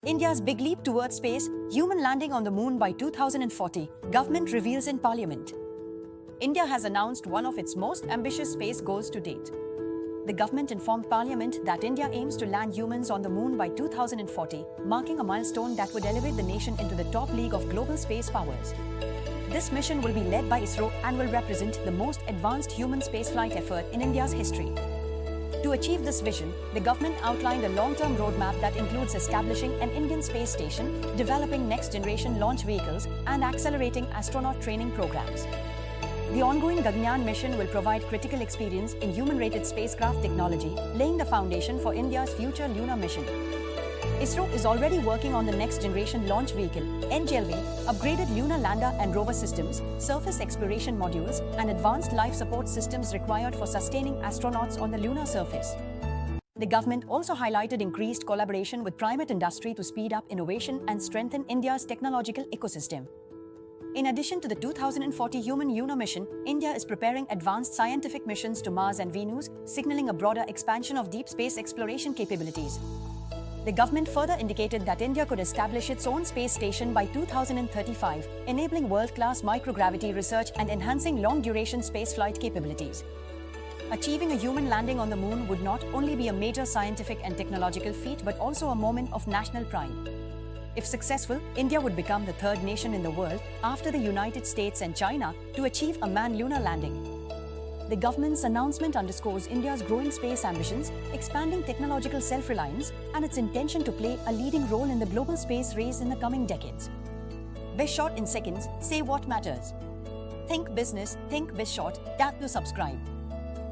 India's big leap towards space, human landing on the moon by 2040, government reveals in Parliament. India has announced one of its most ambitious space goals to date. The government informed Parliament that India aims to land humans on the moon by 2040, marking a milestone that would elevate the nation into the top league of global space powers. This mission will be led by ISRO and will represent the most advanced human spaceflight effort in India's history. To achieve this vision, the government outlined a long-term roadmap that includes establishing an Indian space station, developing next-generation launch vehicles, and accelerating astronaut training programs. The ongoing Gaganyaan mission will provide critical experience in human-rated spacecraft technology, laying the foundation for India's future lunar mission. ISRO is already working on the next-generation launch vehicle, NGLV, upgraded lunar lander and rover systems, surface exploration modules, and advanced life support systems required for sustaining astronauts on the lunar surface. The government also highlighted increased collaboration with private industry to speed up innovation and strengthen India's technological ecosystem. In addition to the 2040 human lunar mission, India is preparing advanced scientific missions to Mars and Venus, signaling a broader expansion of deep space exploration capabilities. The government further indicated that India could establish its own space station by 2035, enabling world-class microgravity research and enhancing long-duration spaceflight capabilities. Achieving a human landing on the moon would not only be a major scientific and technological feat but also a moment of national pride. If successful, India would become the third nation in the world, after the United States and China, to achieve a manned lunar landing. The government's announcement underscores India's growing space ambitions, expanding technological self-reliance, and its intention to play a leading role in the global space race in the coming decades. BizShort in seconds, say what matters. Think business, think BizShort, tap to subscribe.